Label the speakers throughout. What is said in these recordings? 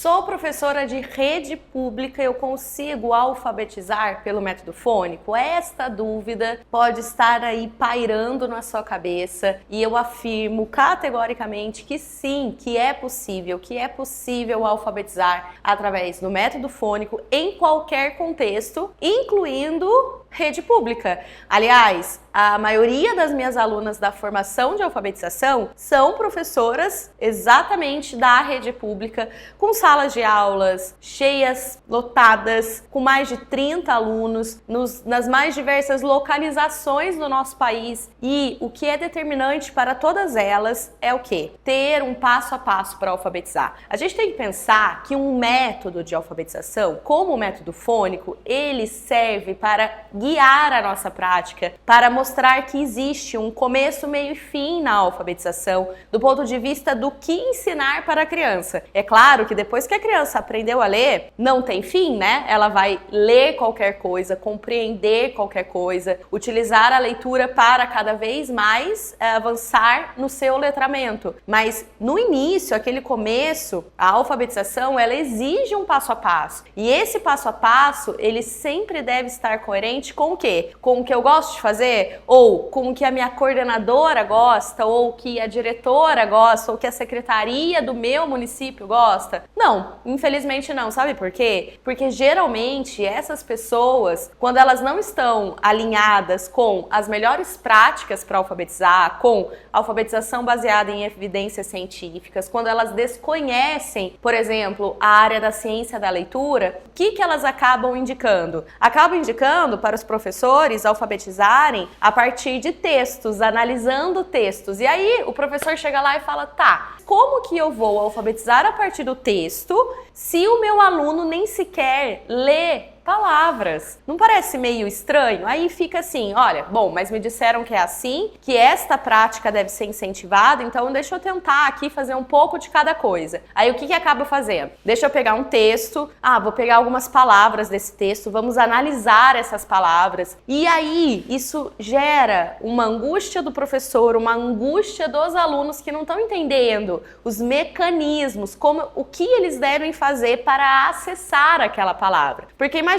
Speaker 1: Sou professora de rede pública, eu consigo alfabetizar pelo método fônico? Esta dúvida pode estar aí pairando na sua cabeça e eu afirmo categoricamente que sim, que é possível alfabetizar através do método fônico em qualquer contexto, incluindo rede pública. Aliás, a maioria das minhas alunas da formação de alfabetização são professoras exatamente da rede pública, com salas de aulas cheias, lotadas, com mais de 30 alunos, nas mais diversas localizações do nosso país. E o que é determinante para todas elas é o quê? Ter um passo a passo para alfabetizar. A gente tem que pensar que um método de alfabetização, como o método fônico, ele serve para guiar a nossa prática, para mostrar que existe um começo, meio e fim na alfabetização, do ponto de vista do que ensinar para a criança. É claro que depois que a criança aprendeu a ler, não tem fim, né? Ela vai ler qualquer coisa, compreender qualquer coisa, utilizar a leitura para cada vez mais avançar no seu letramento. Mas no início, aquele começo, a alfabetização, ela exige um passo a passo. E esse passo a passo, ele sempre deve estar coerente com o quê? Com o que eu gosto de fazer? Ou com o que a minha coordenadora gosta? Ou que a diretora gosta? Ou que a secretaria do meu município gosta? Não, infelizmente não. Sabe por quê? Porque geralmente essas pessoas, quando elas não estão alinhadas com as melhores práticas para alfabetizar, com alfabetização baseada em evidências científicas, quando elas desconhecem, por exemplo, a área da ciência da leitura, o que elas acabam indicando? Acabam indicando para os professores alfabetizarem a partir de textos, analisando textos. E aí o professor chega lá e fala, tá, como que eu vou alfabetizar a partir do texto se o meu aluno nem sequer lê palavras? Não parece meio estranho? Aí fica assim, olha, bom, mas me disseram que é assim, que esta prática deve ser incentivada, então deixa eu tentar aqui fazer um pouco de cada coisa. Aí o que acaba fazendo? Deixa eu pegar um texto, vou pegar algumas palavras desse texto, vamos analisar essas palavras. E aí isso gera uma angústia do professor, uma angústia dos alunos que não estão entendendo os mecanismos, o que eles devem fazer para acessar aquela palavra. Porque imagina,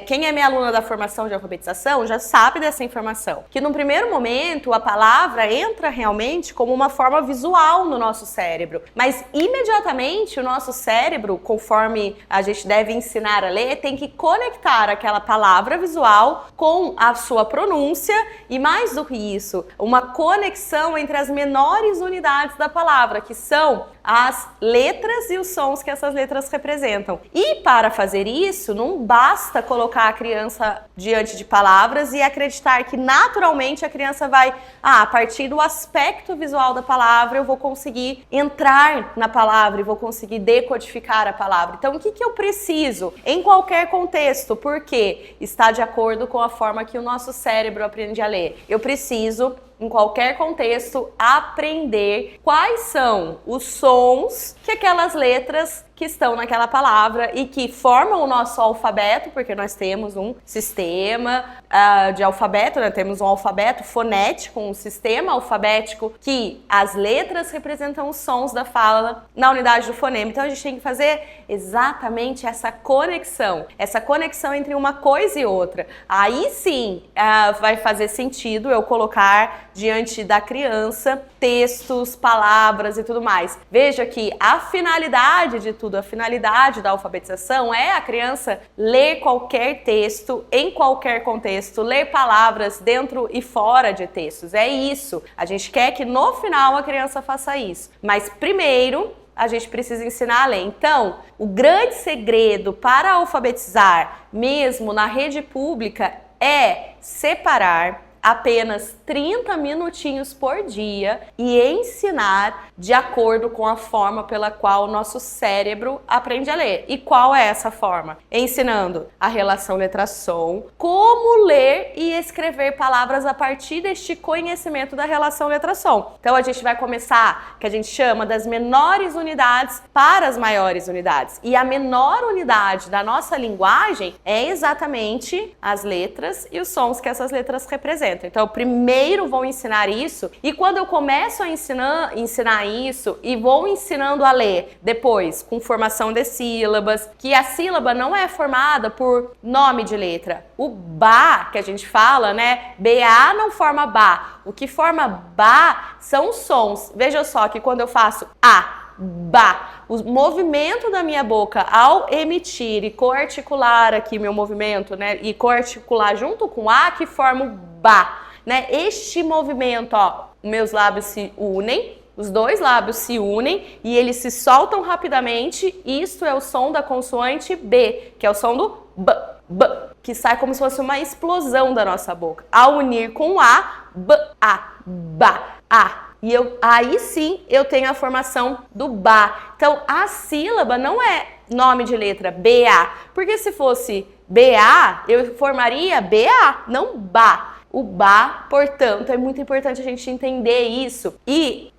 Speaker 1: quem é minha aluna da formação de alfabetização já sabe dessa informação, que no primeiro momento a palavra entra realmente como uma forma visual no nosso cérebro, mas imediatamente o nosso cérebro, conforme a gente deve ensinar a ler, tem que conectar aquela palavra visual com a sua pronúncia e, mais do que isso, uma conexão entre as menores unidades da palavra, que são as letras e os sons que essas letras representam. E para fazer isso, não basta colocar a criança diante de palavras e acreditar que naturalmente a criança vai, a partir do aspecto visual da palavra, eu vou conseguir entrar na palavra e vou conseguir decodificar a palavra. Então, o que eu preciso em qualquer contexto? Porque está de acordo com a forma que o nosso cérebro aprende a ler. Eu preciso, em qualquer contexto, aprender quais são os sons que aquelas letras que estão naquela palavra e que formam o nosso alfabeto, porque nós temos um sistema de alfabeto, né? Temos um alfabeto fonético, um sistema alfabético que as letras representam os sons da fala na unidade do fonema. Então a gente tem que fazer exatamente essa conexão entre uma coisa e outra. Aí sim vai fazer sentido eu colocar diante da criança textos, palavras e tudo mais. Veja que a finalidade de tudo, a finalidade da alfabetização é a criança ler qualquer texto, em qualquer contexto, ler palavras dentro e fora de textos. É isso. A gente quer que no final a criança faça isso. Mas primeiro, a gente precisa ensinar a ler. Então, o grande segredo para alfabetizar, mesmo na rede pública, é separar apenas 30 minutinhos por dia e ensinar de acordo com a forma pela qual o nosso cérebro aprende a ler. E qual é essa forma? Ensinando a relação letra-som, como ler e escrever palavras a partir deste conhecimento da relação letra-som. Então a gente vai começar, que a gente chama das menores unidades para as maiores unidades. E a menor unidade da nossa linguagem é exatamente as letras e os sons que essas letras representam. representa. Então, primeiro vou ensinar isso, e quando eu começo a ensinar isso e vou ensinando a ler, depois com formação de sílabas, que a sílaba não é formada por nome de letra. O ba, que a gente fala, né? BA não forma ba. O que forma ba são sons. Veja só que quando eu faço a, ba, o movimento da minha boca ao emitir e coarticular aqui meu movimento, né? E coarticular junto com a, que forma o ba, né? Este movimento, ó, meus lábios se unem, os dois lábios se unem e eles se soltam rapidamente. Isso é o som da consoante B, que é o som do b, b, que sai como se fosse uma explosão da nossa boca. Ao unir com a, b, a, ba, a. E aí sim eu tenho a formação do ba. Então a sílaba não é nome de letra, BA. Porque se fosse BA, eu formaria BA, não ba. O ba, portanto, é muito importante a gente entender isso. E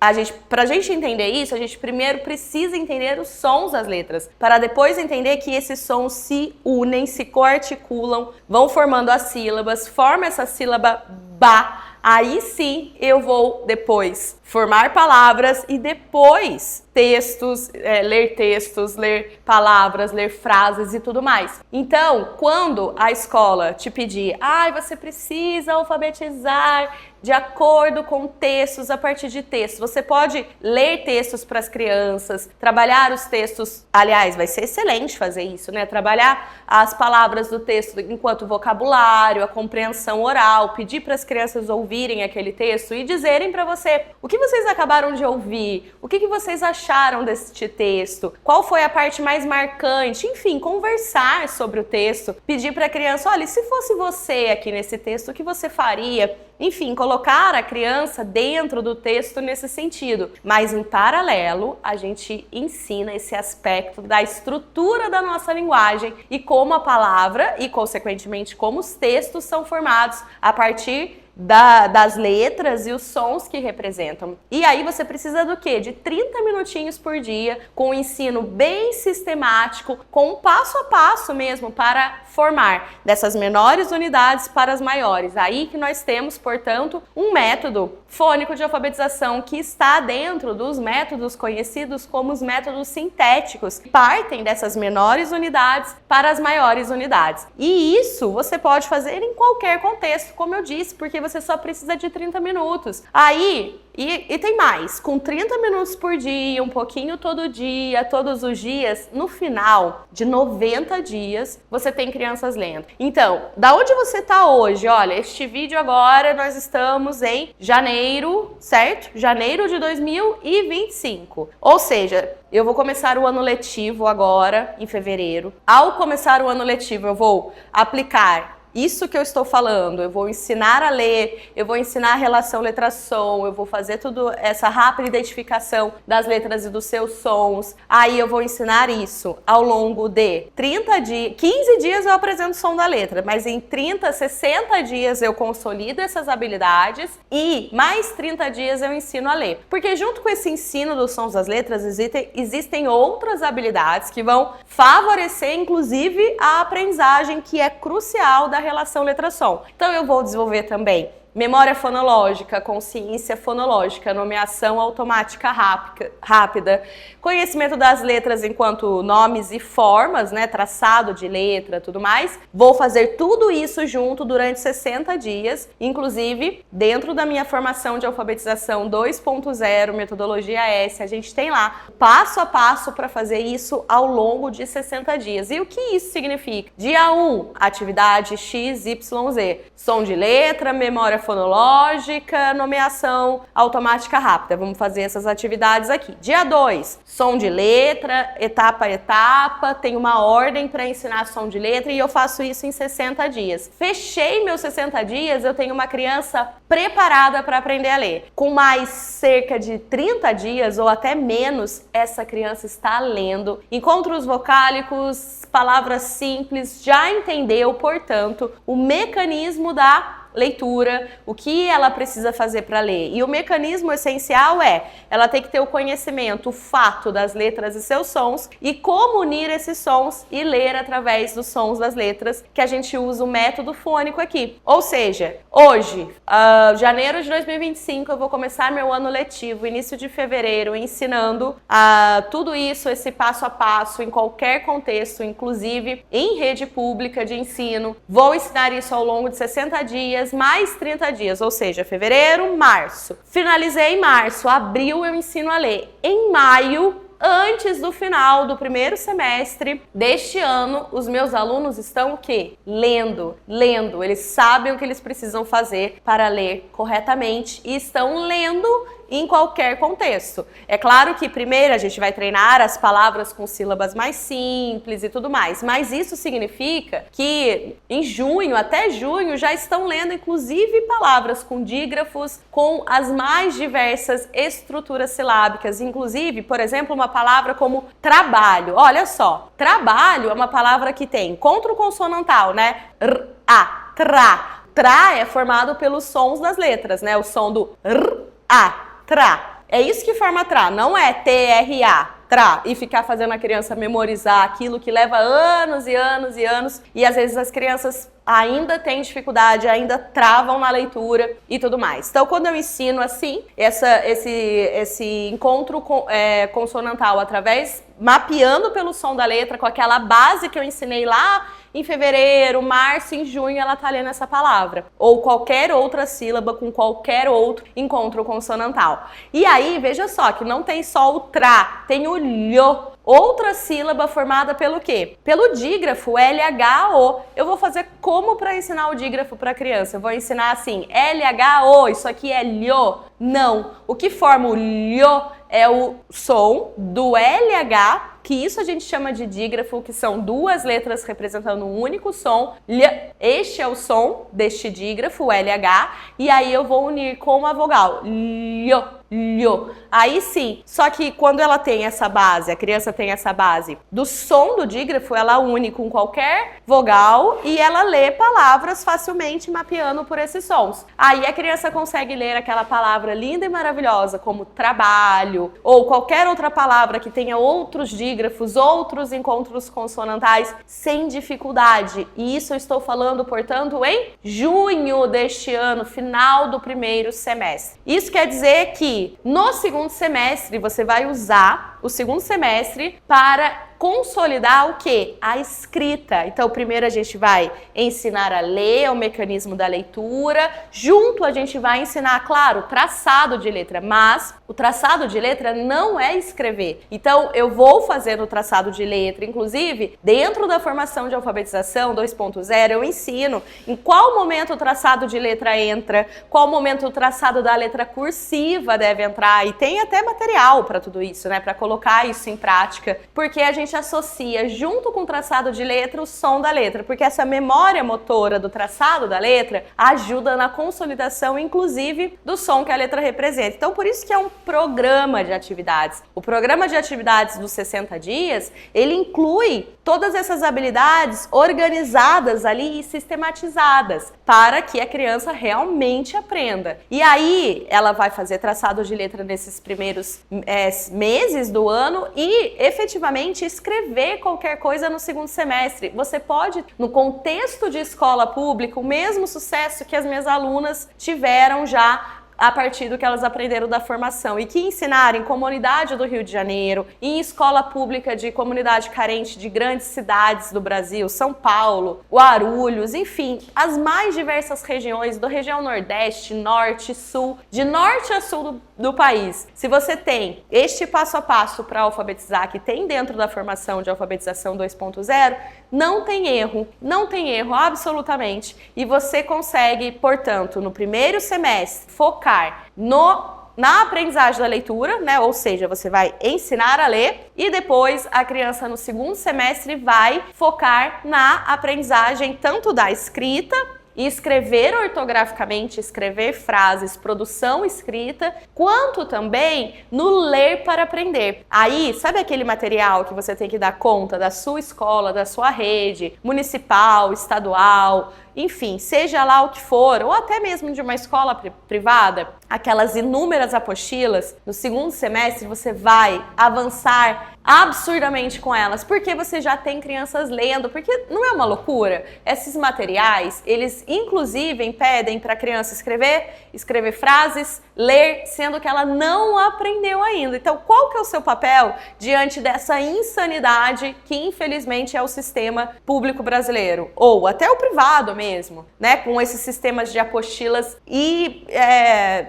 Speaker 1: pra gente entender isso, a gente primeiro precisa entender os sons das letras, para depois entender que esses sons se unem, se coarticulam, vão formando as sílabas, forma essa sílaba ba. Aí sim eu vou depois formar palavras e depois ler textos, ler palavras, ler frases e tudo mais. Então, quando a escola te pedir, você precisa alfabetizar de acordo com textos, a partir de textos. Você pode ler textos para as crianças, trabalhar os textos. Aliás, vai ser excelente fazer isso, né? Trabalhar as palavras do texto enquanto vocabulário, a compreensão oral, pedir para as crianças ouvirem aquele texto e dizerem para você o que vocês acabaram de ouvir, o que vocês acharam deste texto, qual foi a parte mais marcante, enfim, conversar sobre o texto, pedir para a criança, olha, se fosse você aqui nesse texto, o que você faria? Enfim, colocar a criança dentro do texto nesse sentido. Mas em paralelo, a gente ensina esse aspecto da estrutura da nossa linguagem e como a palavra e, consequentemente, como os textos são formados a partir das letras e os sons que representam. E aí você precisa do quê? De 30 minutinhos por dia, com um ensino bem sistemático, com um passo a passo mesmo para formar dessas menores unidades para as maiores. Aí que nós temos, portanto, um método fônico de alfabetização que está dentro dos métodos conhecidos como os métodos sintéticos, que partem dessas menores unidades para as maiores unidades. E isso você pode fazer em qualquer contexto, como eu disse, porque você só precisa de 30 minutos. Aí, e tem mais, com 30 minutos por dia, um pouquinho todo dia, todos os dias, no final de 90 dias, você tem crianças lendo. Então, da onde você está hoje? Olha, este vídeo agora, nós estamos em janeiro, certo? Janeiro de 2025. Ou seja, eu vou começar o ano letivo agora, em fevereiro. Ao começar o ano letivo, eu vou aplicar isso que eu estou falando, eu vou ensinar a ler, eu vou ensinar a relação letra-som, eu vou fazer tudo essa rápida identificação das letras e dos seus sons. Aí eu vou ensinar isso ao longo de 30 dias, 15 dias eu apresento o som da letra, mas em 30, 60 dias eu consolido essas habilidades e mais 30 dias eu ensino a ler. Porque junto com esse ensino dos sons das letras existem outras habilidades que vão favorecer inclusive a aprendizagem, que é crucial da relação letra-som. Então eu vou desenvolver também memória fonológica, consciência fonológica, nomeação automática rápida, conhecimento das letras enquanto nomes e formas, né, traçado de letra, tudo mais. Vou fazer tudo isso junto durante 60 dias, inclusive dentro da minha formação de alfabetização 2.0, metodologia S, a gente tem lá passo a passo para fazer isso ao longo de 60 dias. E o que isso significa? Dia 1, atividade XYZ, som de letra, memória fonológica, nomeação automática rápida. Vamos fazer essas atividades aqui. Dia 2, som de letra, etapa a etapa, tem uma ordem para ensinar som de letra e eu faço isso em 60 dias. Fechei meus 60 dias, eu tenho uma criança preparada para aprender a ler. Com mais cerca de 30 dias ou até menos, essa criança está lendo encontros vocálicos, palavras simples, já entendeu, portanto, o mecanismo da leitura, o que ela precisa fazer para ler. E o mecanismo essencial é, ela tem que ter o conhecimento, o fato das letras e seus sons e como unir esses sons e ler através dos sons das letras, que a gente usa o método fônico aqui. Ou seja, hoje, janeiro de 2025, eu vou começar meu ano letivo, início de fevereiro, ensinando tudo isso, esse passo a passo, em qualquer contexto, inclusive em rede pública de ensino. Vou ensinar isso ao longo de 60 dias, mais 30 dias, ou seja, fevereiro, março. Finalizei em março, abril eu ensino a ler. Em maio, antes do final do primeiro semestre deste ano, os meus alunos estão o quê? Lendo. Eles sabem o que eles precisam fazer para ler corretamente e estão lendo em qualquer contexto. É claro que primeiro a gente vai treinar as palavras com sílabas mais simples e tudo mais, mas isso significa que em junho, até junho, já estão lendo inclusive palavras com dígrafos, com as mais diversas estruturas silábicas, inclusive, por exemplo, uma palavra como trabalho. Olha só, trabalho é uma palavra que tem encontro consonantal, né? R, A, tra. Tra é formado pelos sons das letras, né? O som do R, A. Tra. É isso que forma tra, não é T-R-A, tra, e ficar fazendo a criança memorizar aquilo que leva anos e anos e anos, e às vezes as crianças ainda têm dificuldade, ainda travam na leitura e tudo mais. Então, quando eu ensino assim, esse encontro consonantal mapeando pelo som da letra, com aquela base que eu ensinei lá em fevereiro, março, em junho, ela tá lendo essa palavra. Ou qualquer outra sílaba com qualquer outro encontro consonantal. E aí, veja só, que não tem só o tra, tem o lho. Outra sílaba formada pelo quê? Pelo dígrafo, LHO. Eu vou fazer como para ensinar o dígrafo para a criança? Eu vou ensinar assim, LHO, isso aqui é lho. Não. O que forma o lho é o som do LH, que isso a gente chama de dígrafo, que são duas letras representando um único som. Este é o som deste dígrafo, o LH, e aí eu vou unir com uma vogal. Lho. Aí sim, só que quando ela tem essa base, a criança tem essa base do som do dígrafo, ela une com qualquer vogal e ela lê palavras facilmente mapeando por esses sons. Aí a criança consegue ler aquela palavra linda e maravilhosa como trabalho ou qualquer outra palavra que tenha outros dígrafos, outros encontros consonantais sem dificuldade. E isso eu estou falando, portanto, em junho deste ano, final do primeiro semestre. Isso quer dizer que no segundo semestre você vai usar o segundo semestre para consolidar o quê? A escrita. Então, primeiro a gente vai ensinar a ler, o mecanismo da leitura. Junto a gente vai ensinar, claro, traçado de letra, mas o traçado de letra não é escrever. Então, eu vou fazer o traçado de letra, inclusive, dentro da formação de alfabetização 2.0, eu ensino em qual momento o traçado de letra entra, qual momento o traçado da letra cursiva deve entrar, e tem até material para tudo isso, né? Para colocar isso em prática, porque a gente associa junto com o traçado de letra o som da letra, porque essa memória motora do traçado da letra ajuda na consolidação, inclusive, do som que a letra representa. Então, por isso que é um programa de atividades. O programa de atividades dos 60 dias, ele inclui todas essas habilidades organizadas ali e sistematizadas para que a criança realmente aprenda. E aí, ela vai fazer traçado de letra nesses primeiros meses do ano e, efetivamente, escrever qualquer coisa no segundo semestre. Você pode, no contexto de escola pública, o mesmo sucesso que as minhas alunas tiveram já a partir do que elas aprenderam da formação e que ensinaram em comunidade do Rio de Janeiro, em escola pública de comunidade carente de grandes cidades do Brasil, São Paulo, Guarulhos, enfim, as mais diversas regiões, da região Nordeste, Norte, Sul, de Norte a Sul do país. Se você tem este passo a passo para alfabetizar que tem dentro da formação de alfabetização 2.0, não tem erro absolutamente. E você consegue, portanto, no primeiro semestre, focar na aprendizagem da leitura, né? Ou seja, você vai ensinar a ler e depois a criança no segundo semestre vai focar na aprendizagem tanto da escrita escrever ortograficamente, escrever frases, produção escrita, quanto também no ler para aprender. Aí, sabe aquele material que você tem que dar conta da sua escola, da sua rede, municipal, estadual, enfim, seja lá o que for, ou até mesmo de uma escola privada, aquelas inúmeras apostilas, no segundo semestre você vai avançar absurdamente com elas, porque você já tem crianças lendo, porque não é uma loucura? Esses materiais, eles inclusive pedem para a criança escrever frases, ler, sendo que ela não aprendeu ainda. Então, qual que é o seu papel diante dessa insanidade que infelizmente é o sistema público brasileiro? Ou até o privado mesmo, né? Com esses sistemas de apostilas e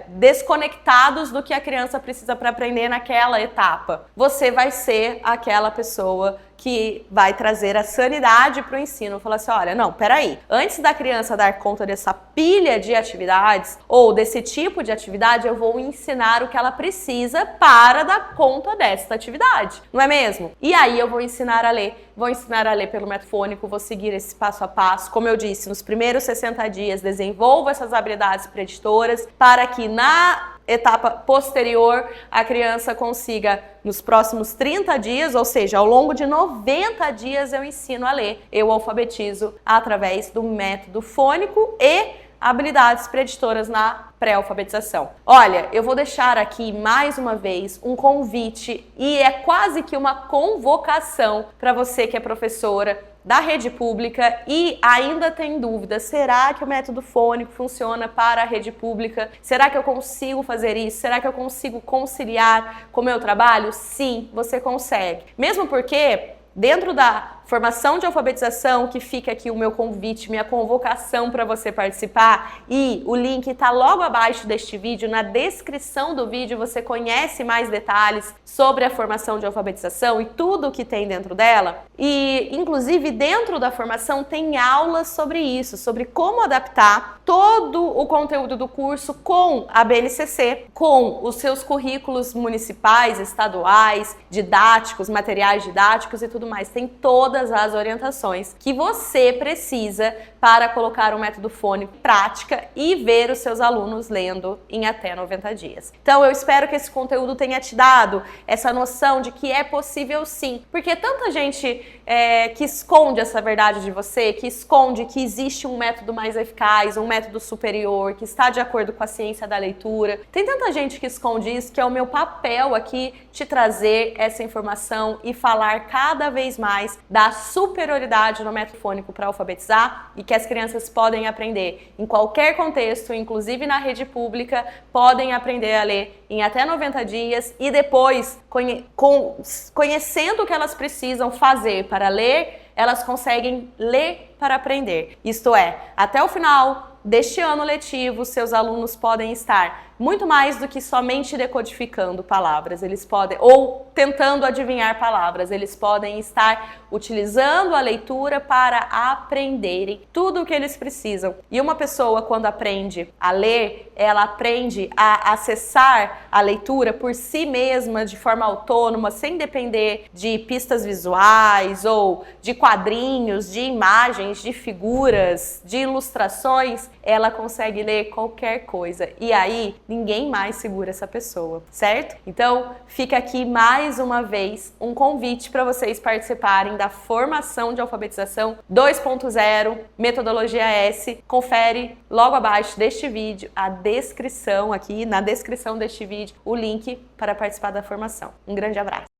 Speaker 1: desconectados do que a criança precisa para aprender naquela etapa. Você vai ser aquela pessoa que vai trazer a sanidade para o ensino. Falar assim, olha, não, peraí, antes da criança dar conta dessa pilha de atividades ou desse tipo de atividade, eu vou ensinar o que ela precisa para dar conta dessa atividade, não é mesmo? E aí eu vou ensinar a ler pelo método fônico, vou seguir esse passo a passo, como eu disse, nos primeiros 60 dias desenvolvo essas habilidades preditoras para que na etapa posterior, a criança consiga, nos próximos 30 dias, ou seja, ao longo de 90 dias, eu ensino a ler. Eu alfabetizo através do método fônico e habilidades preditoras na pré-alfabetização. Olha, eu vou deixar aqui mais uma vez um convite e é quase que uma convocação para você que é professora da rede pública e ainda tem dúvida, será que o método fônico funciona para a rede pública? Será que eu consigo fazer isso? Será que eu consigo conciliar com o meu trabalho? Sim, você consegue. Mesmo porque dentro da formação de alfabetização, que fica aqui o meu convite, minha convocação para você participar, e o link está logo abaixo deste vídeo, na descrição do vídeo você conhece mais detalhes sobre a formação de alfabetização e tudo o que tem dentro dela. E inclusive dentro da formação tem aulas sobre isso, sobre como adaptar todo o conteúdo do curso com a BNCC, com os seus currículos municipais, estaduais, didáticos, materiais didáticos e tudo mais. Tem todas as orientações que você precisa para colocar o método fônico em prática e ver os seus alunos lendo em até 90 dias. Então eu espero que esse conteúdo tenha te dado essa noção de que é possível sim, porque tanta gente que esconde essa verdade de você, que esconde que existe um método mais eficaz, um método superior, que está de acordo com a ciência da leitura. Tem tanta gente que esconde isso, que é o meu papel aqui te trazer essa informação e falar cada vez mais da superioridade no método fônico para alfabetizar e que as crianças podem aprender em qualquer contexto, inclusive na rede pública, podem aprender a ler em até 90 dias e depois, conhecendo o que elas precisam fazer para ler, elas conseguem ler para aprender. Isto é, até o final deste ano letivo, seus alunos podem estar muito mais do que somente decodificando palavras, eles podem, ou tentando adivinhar palavras, eles podem estar utilizando a leitura para aprenderem tudo o que eles precisam. E uma pessoa, quando aprende a ler, ela aprende a acessar a leitura por si mesma, de forma autônoma, sem depender de pistas visuais ou de quadrinhos, de imagens, de figuras, de ilustrações, ela consegue ler qualquer coisa. E aí, ninguém mais segura essa pessoa, certo? Então, fica aqui mais uma vez um convite para vocês participarem da formação de alfabetização 2.0, metodologia S. Confere logo abaixo deste vídeo a descrição aqui, na descrição deste vídeo, o link para participar da formação. Um grande abraço!